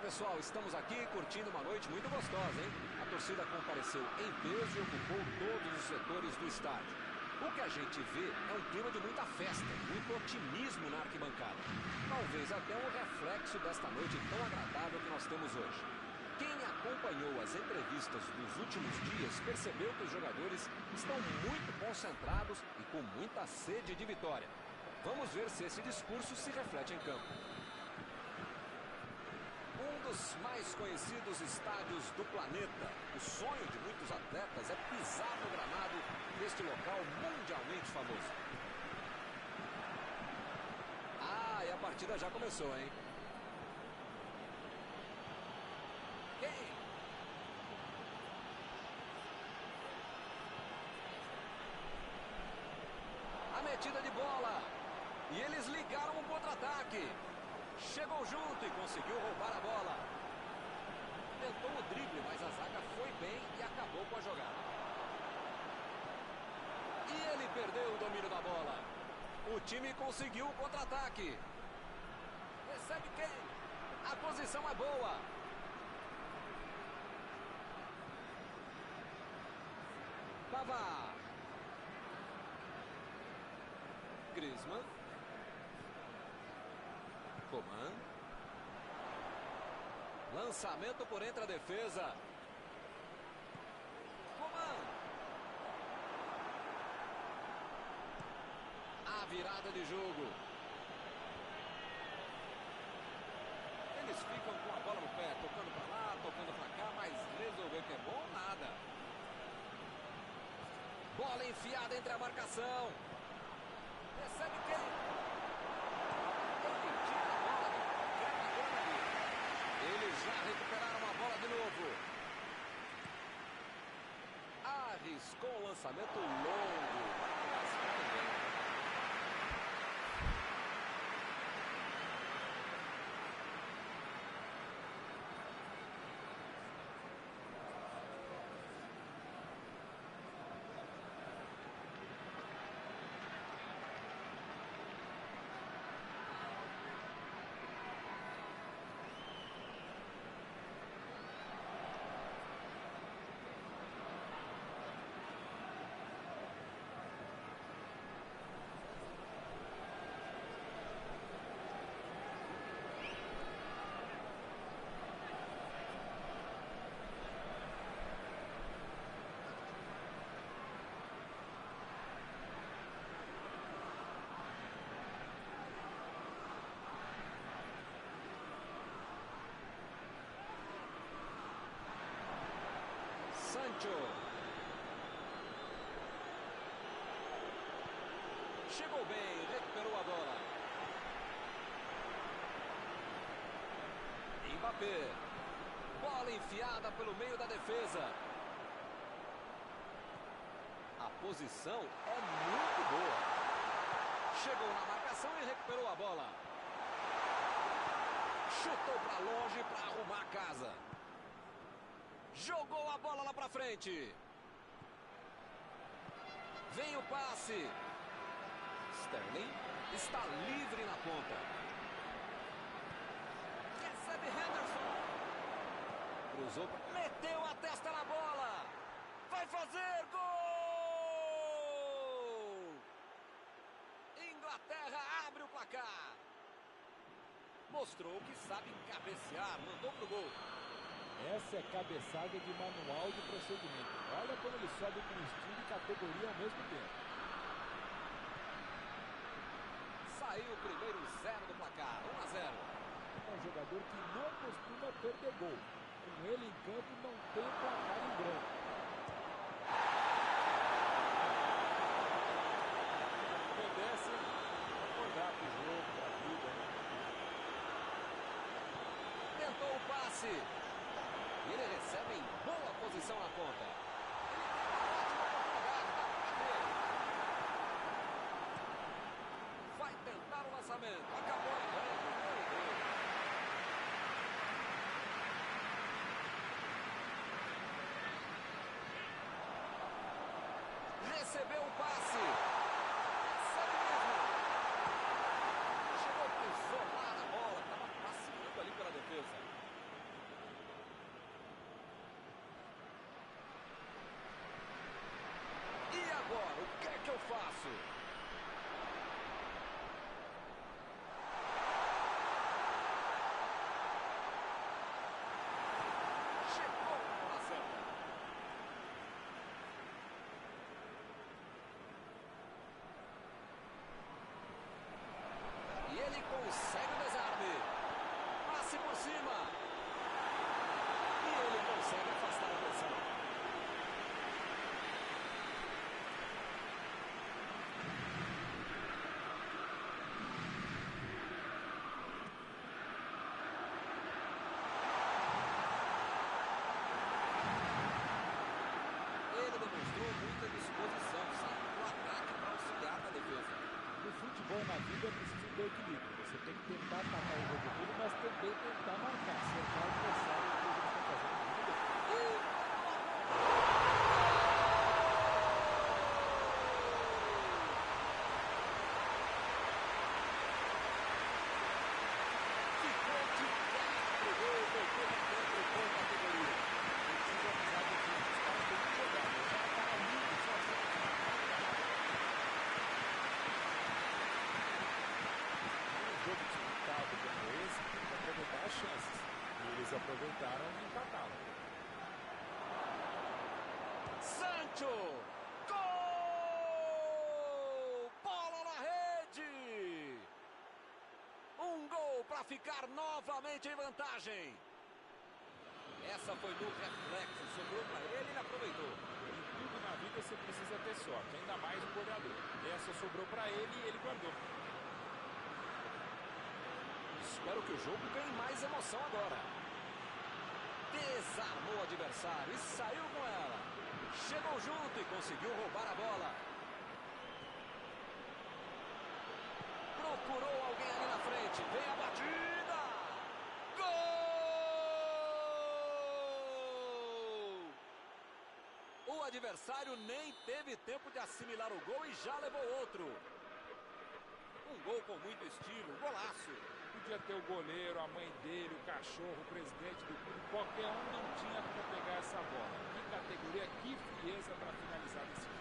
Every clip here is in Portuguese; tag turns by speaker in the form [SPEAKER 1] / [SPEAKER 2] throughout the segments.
[SPEAKER 1] pessoal, estamos aqui curtindo uma noite muito gostosa, hein? A torcida compareceu em peso e ocupou todos os setores do estádio. O que a gente vê é um clima de muita festa, muito otimismo na arquibancada. Talvez até um reflexo desta noite tão agradável que nós temos hoje. Quem acompanhou as entrevistas dos últimos dias percebeu que os jogadores estão muito concentrados e com muita sede de vitória. Vamos ver se esse discurso se reflete em campo. Um dos mais conhecidos estádios do planeta. O sonho de muitos atletas é pisar no gramado deste local mundialmente famoso. Ah, e a partida já começou, hein? Quem? A metida de bola. E eles ligaram um contra-ataque. Chegou junto e conseguiu roubar a bola. Tentou o drible, mas a zaga foi bem e acabou com a jogada. E ele perdeu o domínio da bola. O time conseguiu o contra-ataque. Recebe quem? A posição é boa. Pavard. Griezmann. Coman. Lançamento por entre a defesa. Coman. A virada de jogo. Eles ficam com a bola no pé, tocando para lá, tocando para cá, mas resolver que é bom, nada. Bola enfiada entre a marcação. Recebe quem? Eles já recuperaram a bola de novo. Arriscou um lançamento longo. Sancho. Chegou bem, recuperou a bola. Mbappé. Bola enfiada pelo meio da defesa. A posição é muito boa. Chegou na marcação e recuperou a bola. Chutou para longe para arrumar a casa. Jogou a bola lá pra frente. Vem o passe. Sterling está livre na ponta. Recebe Henderson. Cruzou. Meteu a testa na bola. Vai fazer gol! Inglaterra abre o placar. Mostrou que sabe cabecear. Mandou pro gol.
[SPEAKER 2] Essa é cabeçada de manual de procedimento. Olha como ele sobe com estilo e categoria ao mesmo tempo.
[SPEAKER 1] Saiu o primeiro 0 do placar, 1-0.
[SPEAKER 2] É um jogador que não costuma perder gol. Com ele em campo não tem placar em branco.
[SPEAKER 3] Obedece, acordar pro jogo, pra vida, né?
[SPEAKER 1] Tentou o passe. E ele recebe em boa posição na ponta. Ele tem uma ótima oportunidade, dá pra bater. Vai tentar o lançamento. Acabou errando. Recebeu o passe. Recebe mesmo. Chegou, pisou lá na bola. Estava passeando ali pela defesa. consegue o desarme. Passe por cima. E ele consegue afastar a pressão. Ele demonstrou muita disposição, saindo do ataque para auxiliar na defesa.
[SPEAKER 2] No futebol, na vida, é preciso ter equilíbrio. Você tem que tentar atacar o jogo dele, mas também tentar marcar, cercar o adversário que eles estão fazendo muito bem.
[SPEAKER 1] Ficou de cara pro gol, voltou para dentro com categoria.
[SPEAKER 2] Precisa avisar do time, os caras têm que jogar. Deixar o cara livre, sozinho. Um jogo disputado como esse, tem que aproveitar as chances. E eles aproveitaram e empataram.
[SPEAKER 1] Sancho! Gol! Bola na rede! Um gol para ficar novamente em vantagem. Essa foi no reflexo, sobrou para ele e ele aproveitou.
[SPEAKER 2] Em tudo na vida você precisa ter sorte, ainda mais o goleador. Essa sobrou para ele e ele guardou.
[SPEAKER 1] Espero que o jogo ganhe mais emoção agora. Desarmou o adversário e saiu com ela. Chegou junto e conseguiu roubar a bola. Procurou alguém ali na frente. Vem a batida. Gol! O adversário nem teve tempo de assimilar o gol e já levou outro. Um gol com muito estilo, golaço.
[SPEAKER 2] Podia ter o goleiro, a mãe dele, o cachorro, o presidente do clube. Qualquer um não tinha como pegar essa bola. Que categoria, que frieza para finalizar desse jogo.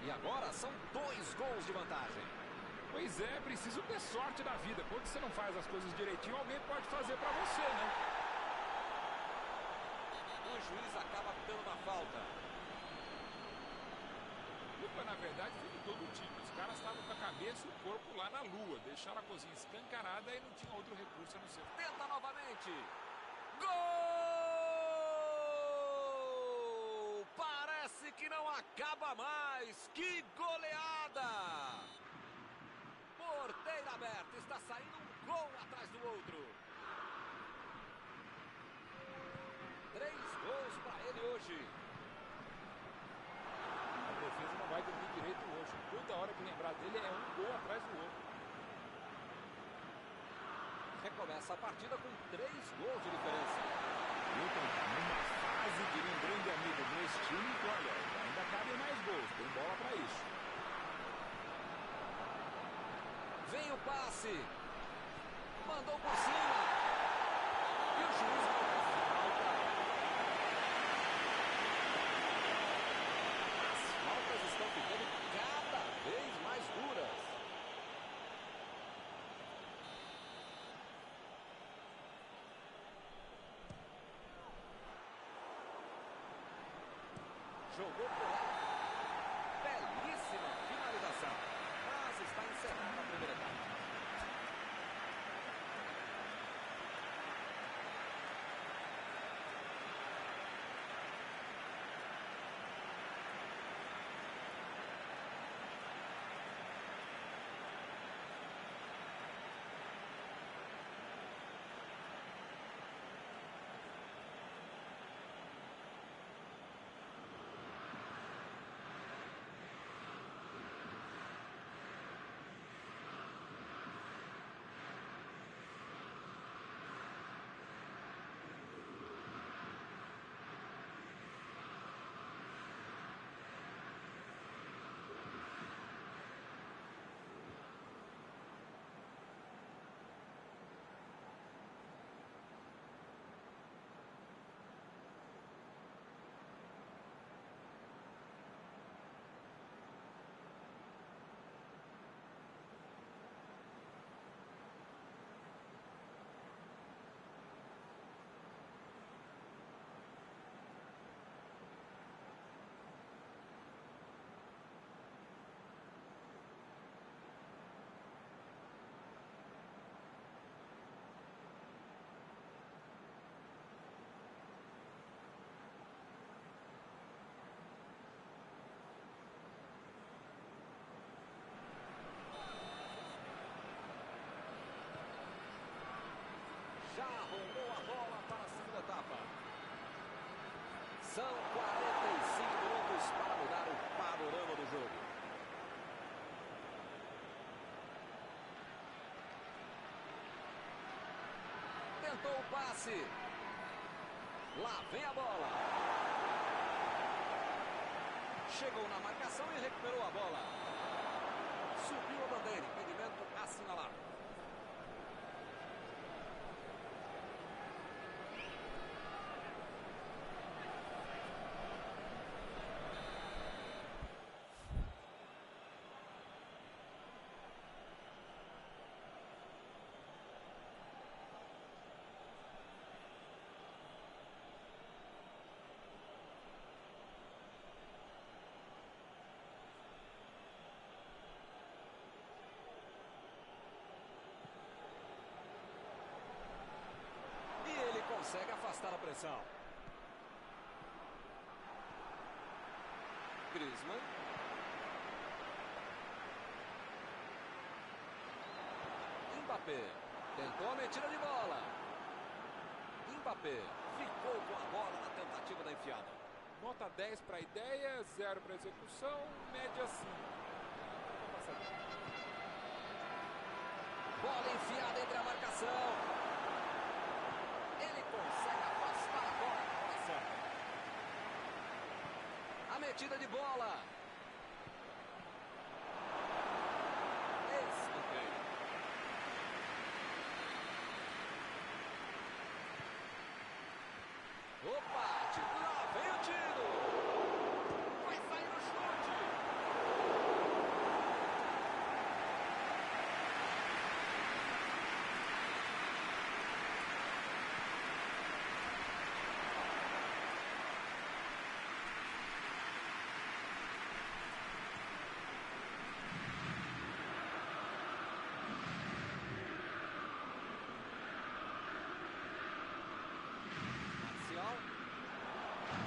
[SPEAKER 1] E agora são 2 gols de vantagem.
[SPEAKER 2] Pois é, preciso ter sorte na vida. Quando você não faz as coisas direitinho, alguém pode fazer para você, né?
[SPEAKER 1] O juiz acaba dando uma falta.
[SPEAKER 2] Culpa, na verdade, foi de todo o time. Os caras estavam com a cabeça e o corpo lá na lua. Deixaram a cozinha escancarada e não tinha outro recurso a não ser.
[SPEAKER 1] Tenta novamente. Gol! Parece que não acaba mais. Que goleada! Porteira aberta. Está saindo um gol atrás do outro. 3 gols para ele hoje.
[SPEAKER 2] A defesa não vai dormir direito hoje. Toda hora que lembrar dele é um gol atrás do outro.
[SPEAKER 1] Recomeça a partida com 3 gols de diferença.
[SPEAKER 2] Newton tá numa fase de um grande amigo nesse time que, olha, ainda cabem mais gols. Tem bola para isso.
[SPEAKER 1] Vem o passe. Mandou por cima. E o juiz marca falta. As faltas estão ficando cada vez mais duras. Jogou por lá. Belíssima finalização. Mas está encerrada a primeira etapa.
[SPEAKER 2] etapa.
[SPEAKER 1] São 45 minutos para mudar o panorama do jogo. Tentou o passe. Lá vem a bola. Chegou na marcação e recuperou a bola. Subiu a bandeira. Impedimento assinalado. Consegue afastar a pressão. Griezmann. Mbappé. Tentou a metida de bola. Mbappé ficou com a bola na tentativa da enfiada.
[SPEAKER 2] Nota 10 para a ideia, 0 para a execução, média 5.
[SPEAKER 1] Bola enfiada entre a marcação. Ele consegue afastar a bola na hora certa. A metida de bola. Escanteio. Opa, lá vem o tiro. Vai sair o chute.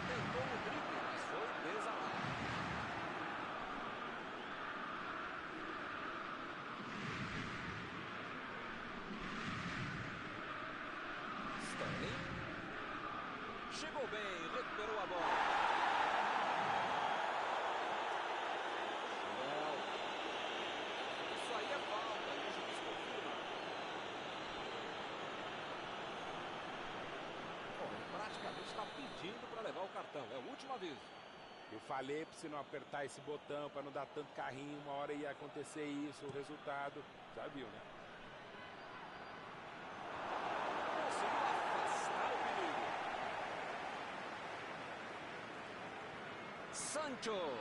[SPEAKER 1] Tentou o drible, mas foi desarmado. Sterling. Chegou bem, recuperou a bola. Isso aí é falta, e o juiz confirma. Praticamente está pedindo para levar o cartão. É o último aviso.
[SPEAKER 2] Eu falei para você não apertar esse botão, para não dar tanto carrinho. Uma hora ia acontecer isso, o resultado. Já viu, né?
[SPEAKER 1] Conseguiu afastar o perigo. Sancho.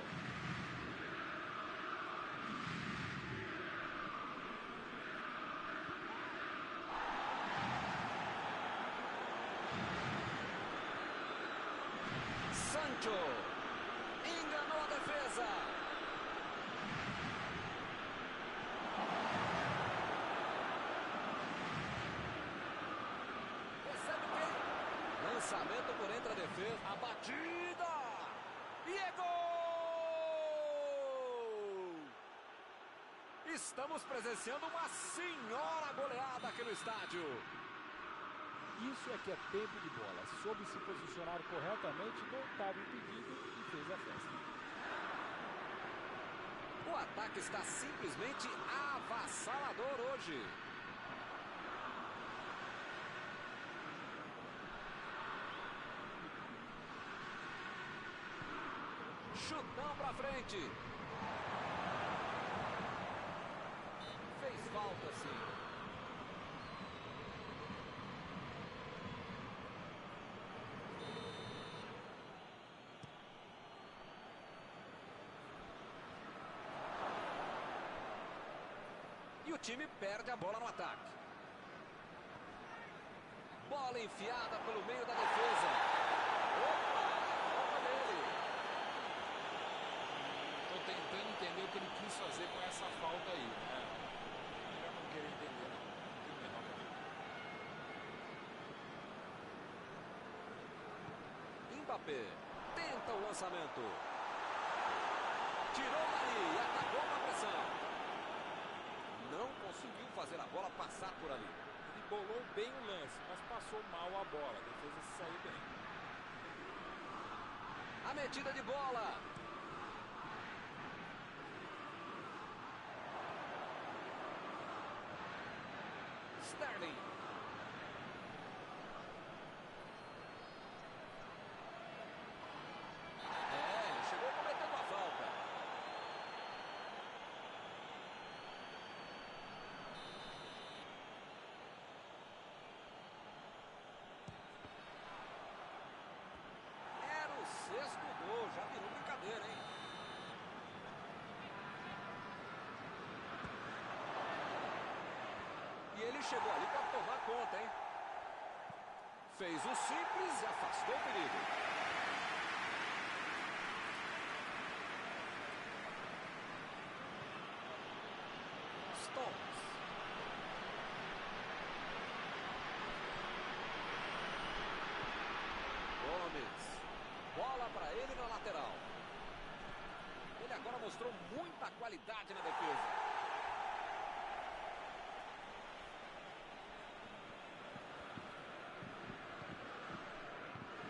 [SPEAKER 1] Sancho enganou a defesa. Recebe bem. Lançamento por entre a defesa. A batida. E é gol! Estamos presenciando uma senhora goleada aqui no estádio.
[SPEAKER 3] Isso é que é tempo de bola. Soube se posicionar corretamente, não estava impedido e fez a festa.
[SPEAKER 1] O ataque está simplesmente avassalador hoje. Chutão pra frente. Fez falta, sim. E o time perde a bola no ataque. Bola enfiada pelo meio da defesa. Opa! Falta dele.
[SPEAKER 2] Estou tentando entender o que ele quis fazer com essa falta aí, né? Melhor não querer entender, não. Tem menor problema.
[SPEAKER 1] Mbappé tenta o lançamento. Tirou dali e acabou com a pressão. Não conseguiu fazer a bola passar por ali.
[SPEAKER 2] Ele bolou bem o lance, mas passou passou mal a bola. A defesa se saiu bem.
[SPEAKER 1] A metida de bola. Sterling. Ele chegou cometendo a falta. Era o sexto gol, já virou brincadeira, hein? E ele chegou ali para tomar conta, hein? Fez o simples e afastou o perigo. Stones. Gomes. Bola para ele na lateral. Ele agora mostrou muita qualidade na defesa.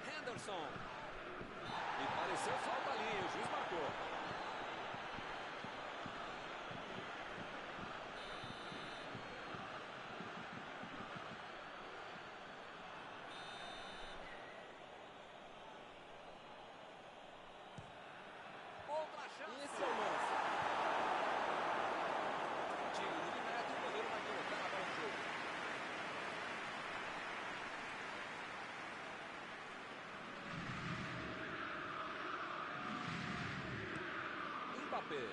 [SPEAKER 1] Henderson. E pareceu falta ali, o juiz marcou. Outra chance.
[SPEAKER 3] Esse é o lance.
[SPEAKER 1] Tiro de meta e o goleiro vai colocar a bola no jogo. Mbappé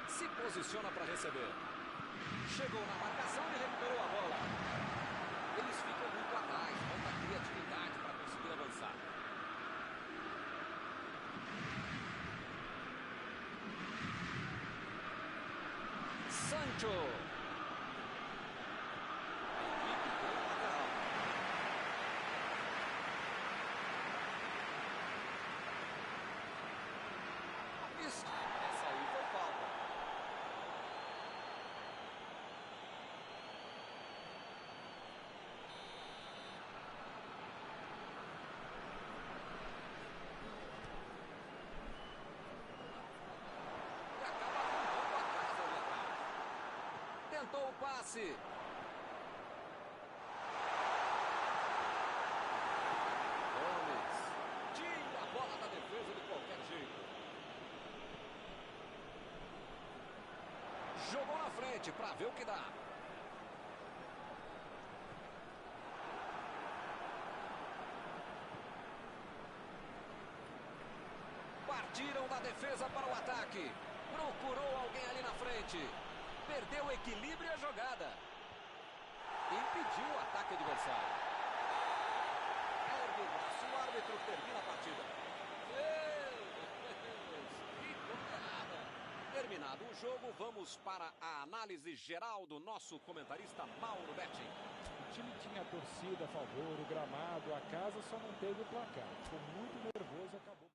[SPEAKER 1] se posiciona para receber. Chegou na marcação e recuperou a bola. Eles ficam muito atrás, falta criatividade para conseguir avançar. Sancho. A equipe tem o lateral. Essa aí foi falta. E acaba arrancando a casa ali atrás. Tentou o passe. Gomes. Tira a bola da defesa de qualquer jeito. Jogou na frente para ver o que dá. Partiram da defesa para o ataque. Procurou alguém ali na frente. Perdeu o equilíbrio e a jogada. Impediu o ataque adversário. Ergue o braço, o árbitro termina a partida. Que goleada! Terminado o jogo, vamos para a análise geral do nosso comentarista Mauro Betting.
[SPEAKER 3] O time tinha a torcida a favor, o gramado, a casa só não teve o placar. Ficou muito nervoso, acabou.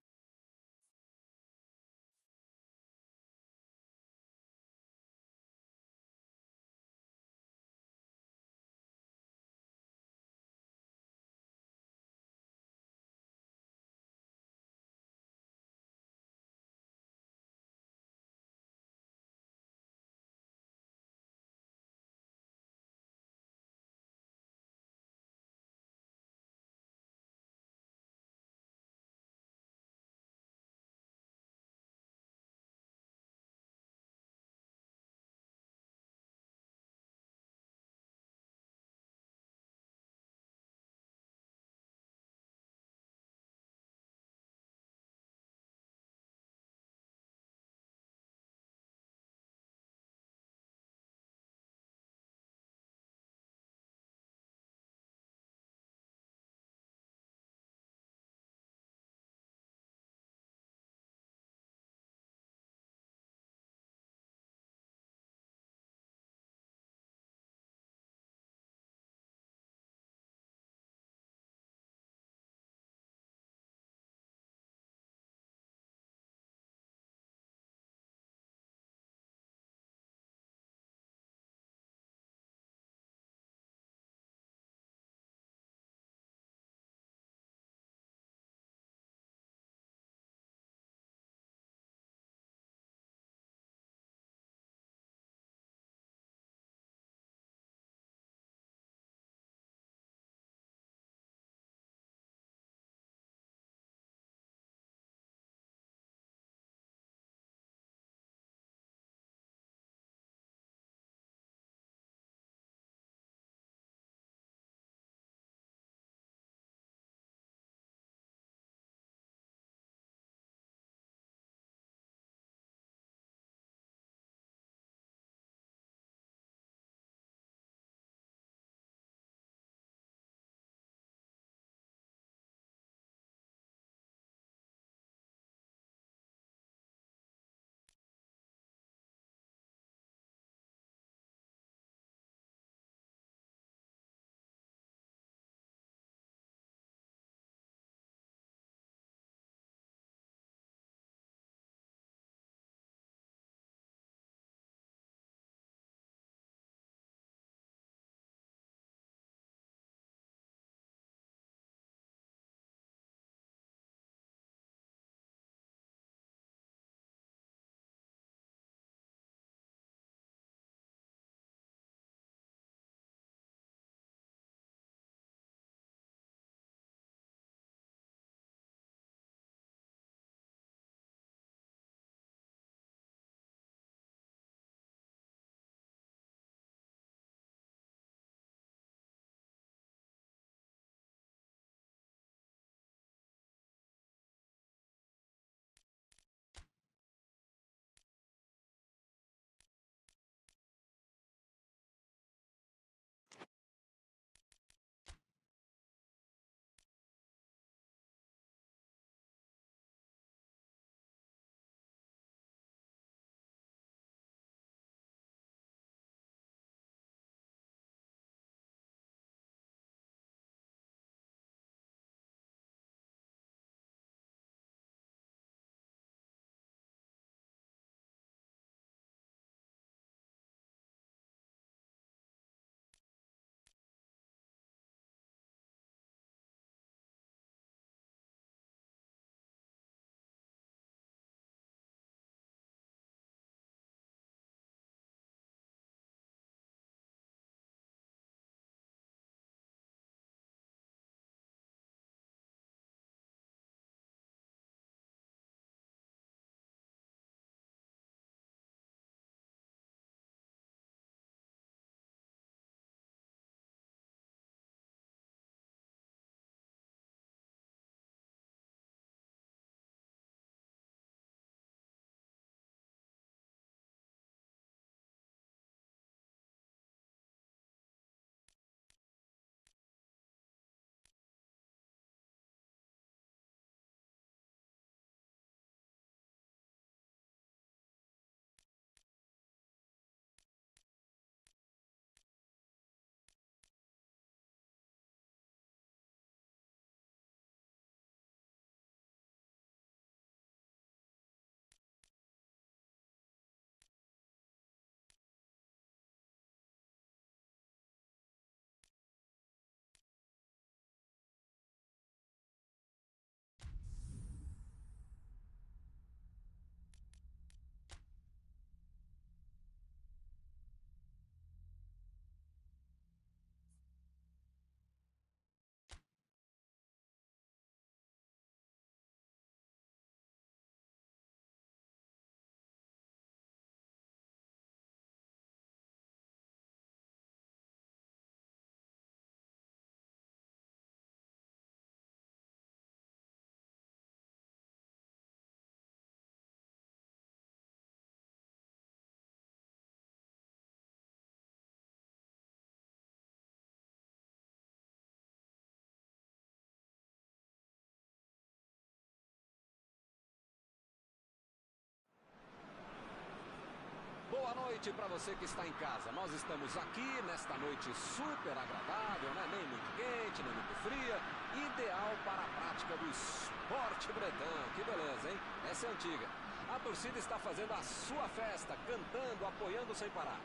[SPEAKER 1] noite para você que está em casa. Nós estamos aqui nesta noite super agradável, né? Nem muito quente, nem muito fria. Ideal para a prática do esporte bretão. Que beleza, hein? Essa é antiga. A torcida está fazendo a sua festa, cantando, apoiando sem parar.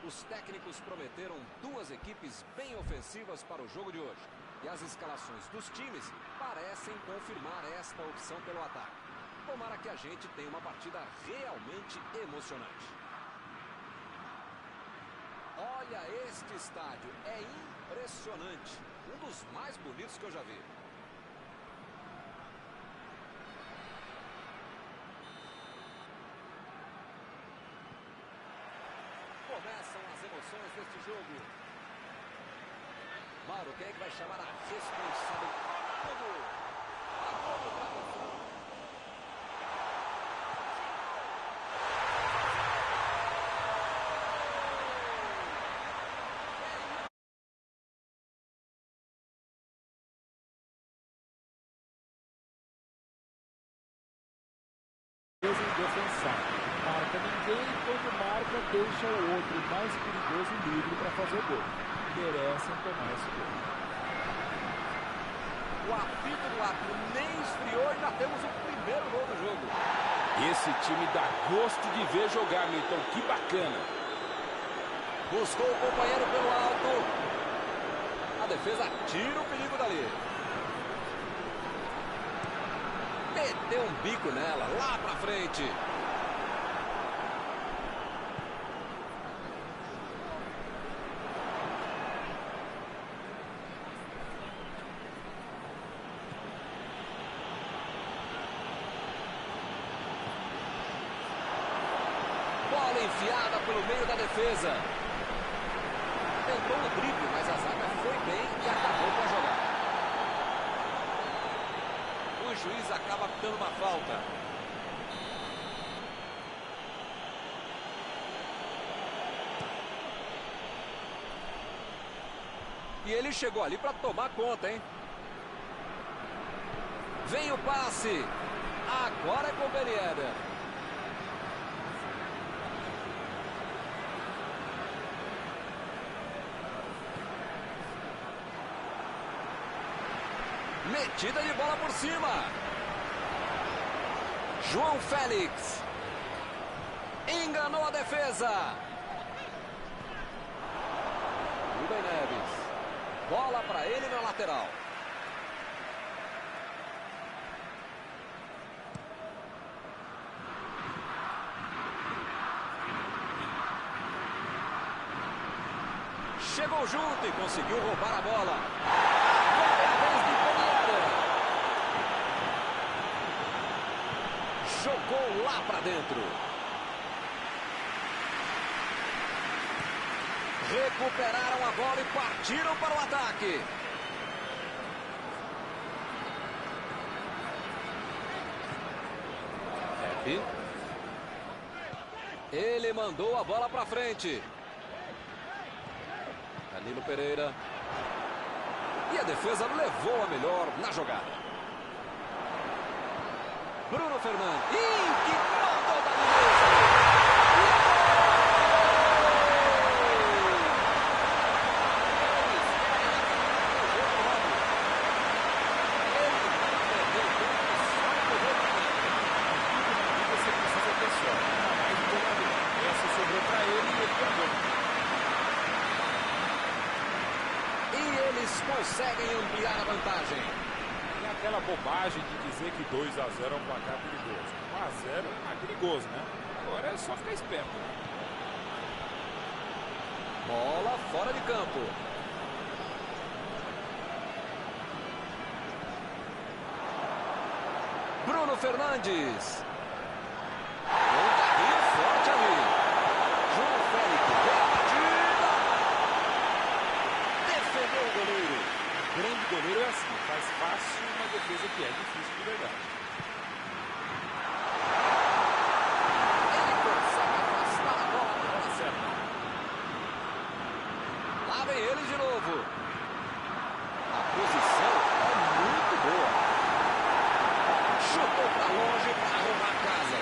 [SPEAKER 1] Os técnicos prometeram duas equipes bem ofensivas para o jogo de hoje. E as escalações dos times parecem confirmar esta opção pelo ataque. Tomara que a gente tenha uma partida realmente emocionante. Olha este estádio, é impressionante. Um dos mais bonitos que eu já vi. Começam as emoções deste jogo. Mauro, quem é que vai chamar a responsabilidade? A gol para o
[SPEAKER 3] indefensável. Marca ninguém e quando marca deixa o outro mais perigoso livre para fazer o gol. Merecem tomar esse gol.
[SPEAKER 1] O apito do árbitro nem esfriou e já temos o primeiro gol do jogo.
[SPEAKER 2] Esse time dá gosto de ver jogar, Milton. Que bacana.
[SPEAKER 1] Buscou o companheiro pelo alto. A defesa tira o perigo dali. Meteu um bico nela, lá pra frente. Bola enfiada pelo meio da defesa. Tentou o drible, mas a zaga foi bem e acabou com a jogada. O juiz acaba dando uma falta. E ele chegou ali para tomar conta, hein? Vem o passe. Agora é com o Ben Yedder. Metida de bola por cima. João Félix. Enganou a defesa. Rubem Neves. Bola para ele na lateral. Chegou junto e conseguiu roubar a bola. Agora é a vez de Ben Yedder. Jogou lá para dentro. Recuperaram a bola e partiram para o ataque. Pepe. Ele mandou a bola para frente. Danilo Pereira. E a defesa levou a melhor na jogada. Bruno Fernandes. Que mandou da direita.
[SPEAKER 2] Você precisa ter sorte. Mais um jogador. Essa sobrou para ele e ele pegou.
[SPEAKER 1] E eles conseguem ampliar a vantagem.
[SPEAKER 2] Tem aquela bobagem de dizer que 2 a 0 é um placar perigoso. 1 a 0 é perigoso, né? Agora é só ficar esperto.
[SPEAKER 1] Bola fora de campo. Bruno Fernandes. Um carrinho forte ali. João Félix. Boa batida. Defendeu o goleiro.
[SPEAKER 2] Grande goleiro é assim, faz fácil uma defesa que é difícil de verdade.
[SPEAKER 1] Ele consegue afastar a bola na hora certa. Lá vem ele de novo. A posição é muito boa. Chutou para longe para arrumar a casa.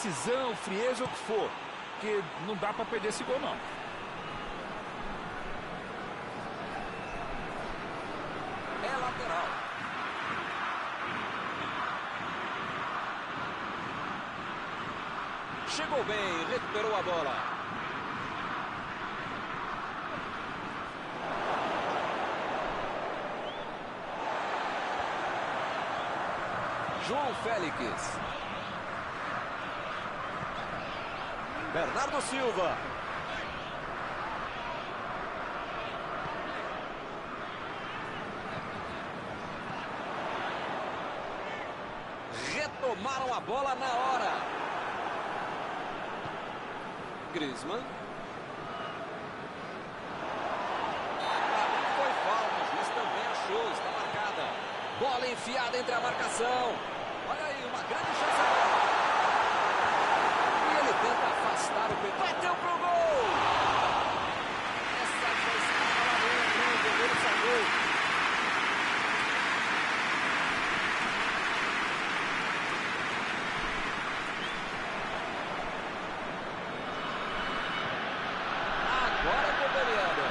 [SPEAKER 2] decisão, frieza, o que for. Porque não dá para perder esse gol, não.
[SPEAKER 1] É lateral. Chegou bem, recuperou a bola. João Félix. Bernardo Silva. Retomaram a bola na hora. Griezmann. Foi falta, o juiz também achou, está marcada. Bola enfiada entre a marcação. Olha aí, uma grande chance agora. E ele tenta afastar o peito. Bateu pro gol! Essa já estava lá dentro, o goleiro saiu. Agora é Coberiano.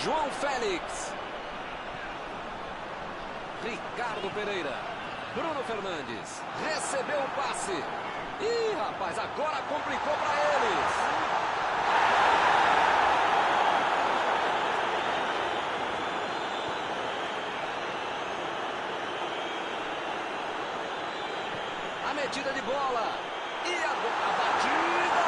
[SPEAKER 1] João Félix. Ricardo Pereira. Bruno Fernandes. Recebeu o passe. Ih, rapaz, agora complicou para eles. A metida de bola. E a batida.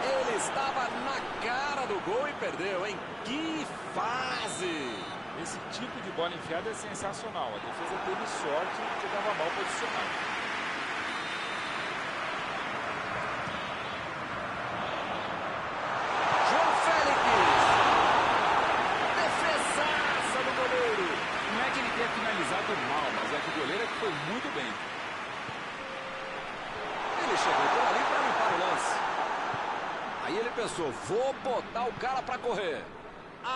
[SPEAKER 1] Ele estava na cara do gol e perdeu, hein? Que fase!
[SPEAKER 2] Esse tipo de bola enfiada é sensacional. A defesa teve sorte porque estava mal posicionado.
[SPEAKER 1] João Félix. Defesaça do goleiro.
[SPEAKER 2] Não é que ele tenha finalizado mal, mas é que o goleiro é que foi muito bem.
[SPEAKER 1] Ele chegou por ali para limpar o lance. Aí ele pensou, vou botar o cara para correr.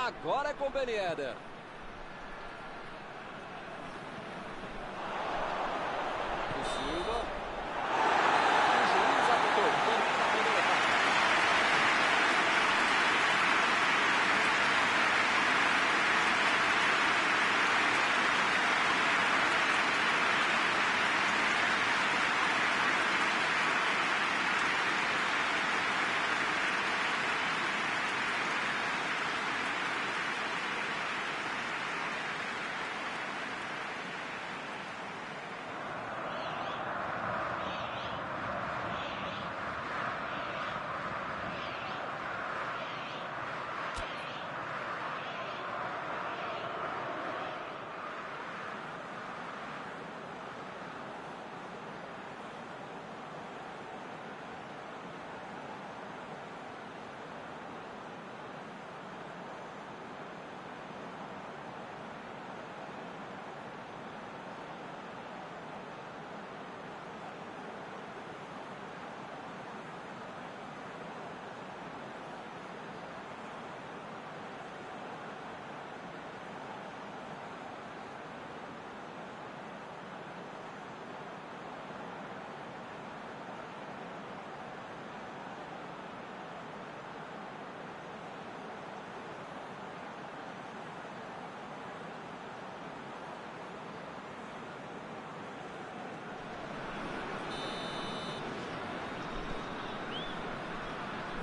[SPEAKER 1] Agora é com o Ben Yedder. Silva. O juiz apitou. Banco na primeira etapa.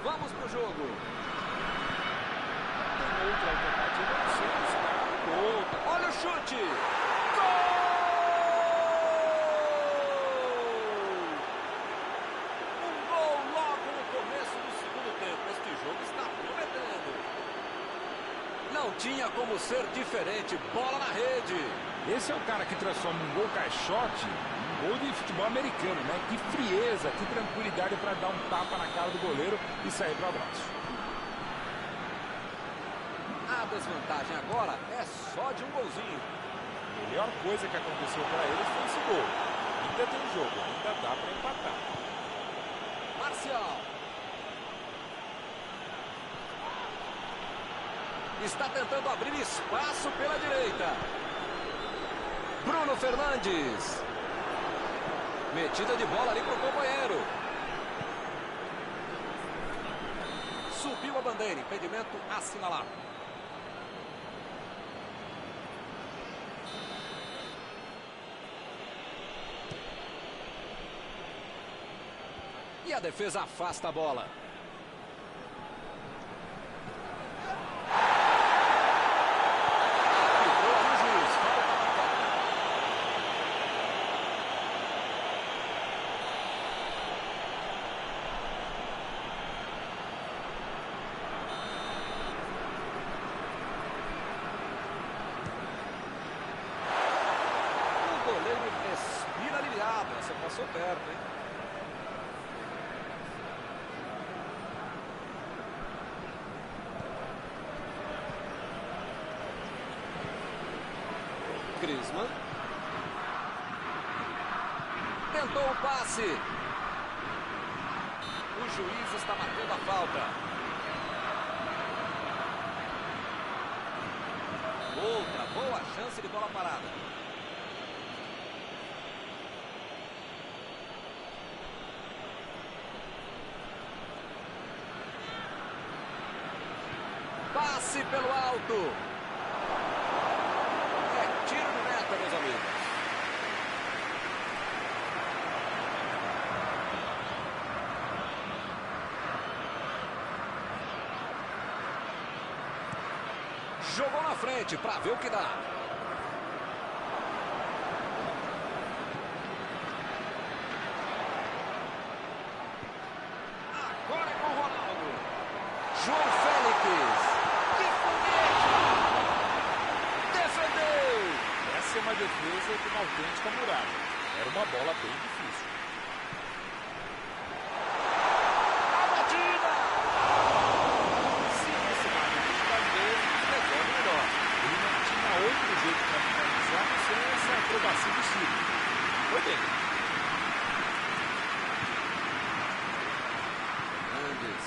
[SPEAKER 1] Vamos pro jogo.
[SPEAKER 2] Tem outra alternativa, não sei, esse cara outra.
[SPEAKER 1] Olha o chute. Gol! Um gol logo no começo do segundo tempo. Este jogo está prometendo. Não tinha como ser diferente. Bola na rede.
[SPEAKER 2] Esse é o cara que transforma um gol caixote em gol de futebol americano, né? Que frieza, que tranquilidade para dar um tapa na cara do goleiro e sair para o abraço.
[SPEAKER 1] A desvantagem agora é só de um golzinho.
[SPEAKER 2] A melhor coisa que aconteceu para eles foi esse gol. Ainda tem jogo, ainda dá para empatar.
[SPEAKER 1] Marcial. Está tentando abrir espaço pela direita. Bruno Fernandes. Metida de bola ali para o companheiro. Subiu a bandeira, impedimento assinalado. E a defesa afasta a bola. Apitou ali o juiz. Falta marcada. O goleiro respira aliviado. Essa passou perto, hein? Griezmann. Tentou o passe. O juiz está marcando a falta. Outra boa chance de bola parada. Passe pelo alto. Tiro de meta, meus amigos. Jogou na frente para ver o que dá. Agora é com o Ronaldo. João Félix. Que foguete! Defendeu!
[SPEAKER 2] Essa é uma defesa de uma autêntica muralha. Era uma bola bem difícil.
[SPEAKER 1] A batida!
[SPEAKER 2] Se esse maluco às vezes resolve melhor. Ele não tinha outro jeito para finalizar sem essa acrobacia do Ciro. Foi bem.
[SPEAKER 1] Fernandes.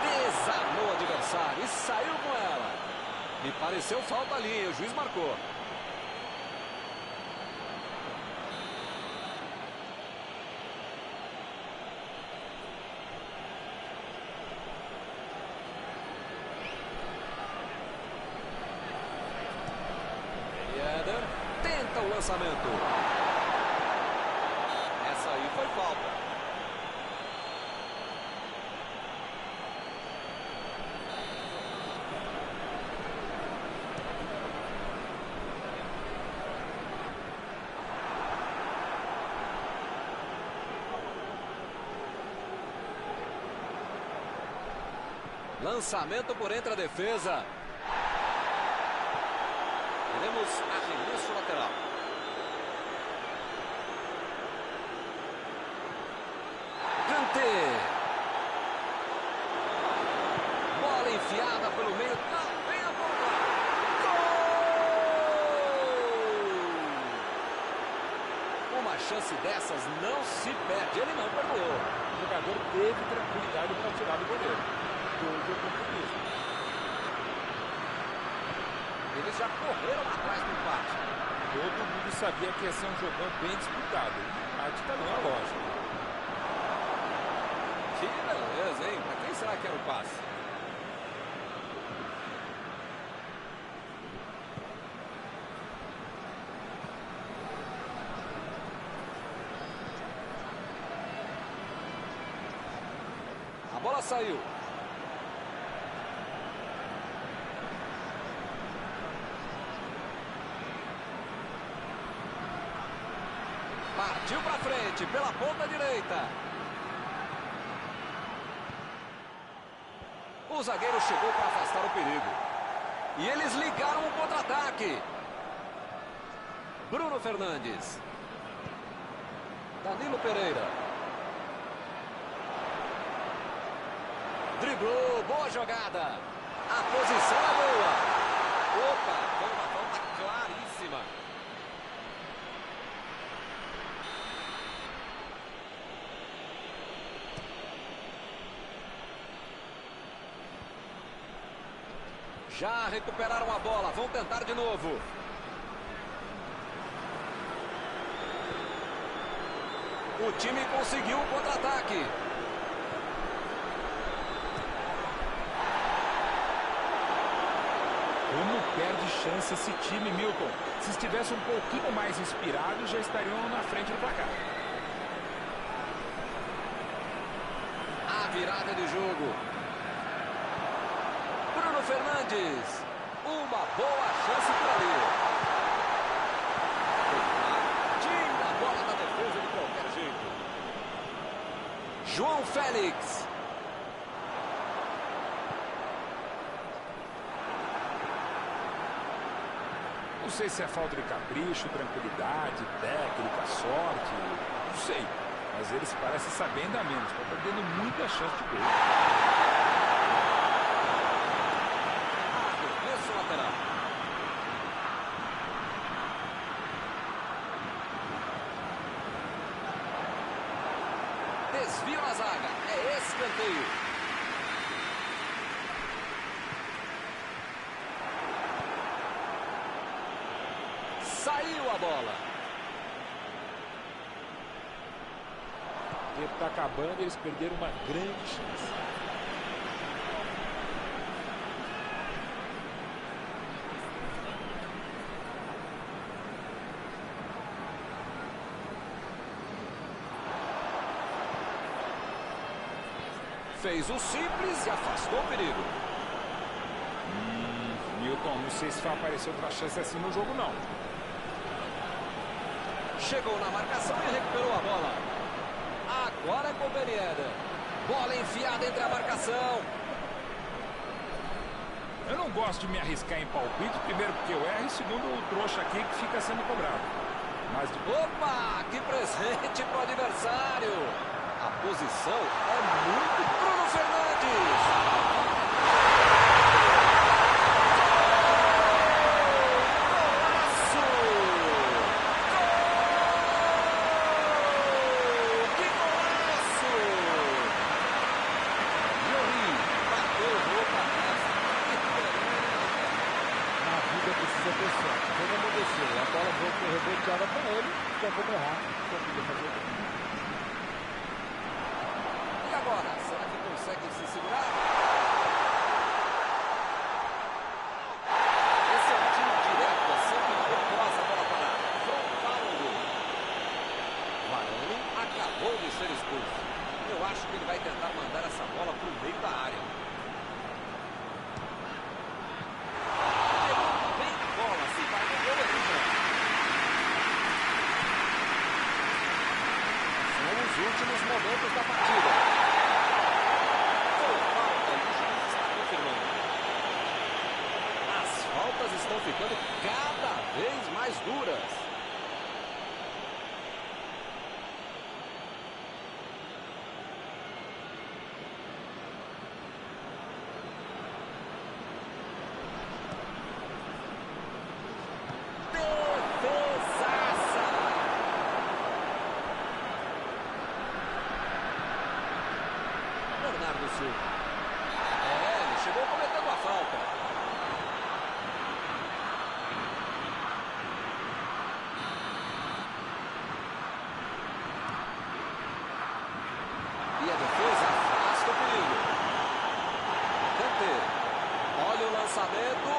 [SPEAKER 1] Desarmou o adversário e saiu com ela. Me pareceu falta ali, o juiz marcou. Eder tenta o lançamento. Essa aí foi falta. Lançamento por entre a defesa. Teremos arremesso lateral. Kanté. Bola enfiada pelo meio. Não, vem a bola. Gol! Uma chance dessas não se perde. Ele não perdoou.
[SPEAKER 2] O jogador teve tranquilidade para tirar do goleiro. Houve o compromisso.
[SPEAKER 1] Eles já correram atrás do empate.
[SPEAKER 2] Todo mundo sabia que ia ser um jogão bem disputado. O empate está na lógica.
[SPEAKER 1] Que beleza, hein? Para quem será que era o passe? A bola saiu. Partiu para frente, pela ponta direita. O zagueiro chegou para afastar o perigo. E eles ligaram o contra-ataque. Bruno Fernandes. Danilo Pereira. Driblou, boa jogada. A posição é boa. Opa, foi uma falta claríssima. Já recuperaram a bola, vão tentar de novo. O time conseguiu o contra-ataque.
[SPEAKER 2] Como perde chance esse time, Milton. Se estivesse um pouquinho mais inspirado, já estariam na frente do placar.
[SPEAKER 1] A virada de jogo. Bruno Fernandes. Uma boa chance por ali. Tira a bola da defesa de qualquer jeito. João Félix.
[SPEAKER 2] Não sei se é falta de capricho, tranquilidade, técnica, sorte, não sei. Mas eles parecem saber ainda menos. Estão perdendo muita chance de gol.
[SPEAKER 1] Arremesso lateral. Desvio na zaga. É escanteio. Saiu a bola.
[SPEAKER 3] O tempo está acabando e eles perderam uma grande chance.
[SPEAKER 1] Fez o simples e afastou o perigo.
[SPEAKER 2] Milton, não sei se vai aparecer outra chance assim no jogo, não.
[SPEAKER 1] Chegou na marcação e recuperou a bola. Agora é com o Ben Yedder. Bola enfiada entre a marcação.
[SPEAKER 2] Eu não gosto de me arriscar em palpite, primeiro porque eu erro e segundo o trouxa aqui que fica sendo cobrado. Mas
[SPEAKER 1] Opa, que presente pro adversário. A posição é muito Bruno Fernandes.
[SPEAKER 3] A bola foi reboteada para ele, então como errar, conseguiu fazer o gol.
[SPEAKER 1] E agora, será que consegue se segurar? Esse é um tiro direto, sempre perigosa a bola parada. Frontal no gol. Varane acabou de ser expulso. Eu acho que ele vai tentar mandar essa bola para o meio da área. Últimos momentos da partida. Foi falta e o juiz está confirmando. As faltas estão ficando cada vez mais duras. Ele chegou cometendo a falta. E a defesa afasta o perigo. Kanté. Olha o lançamento.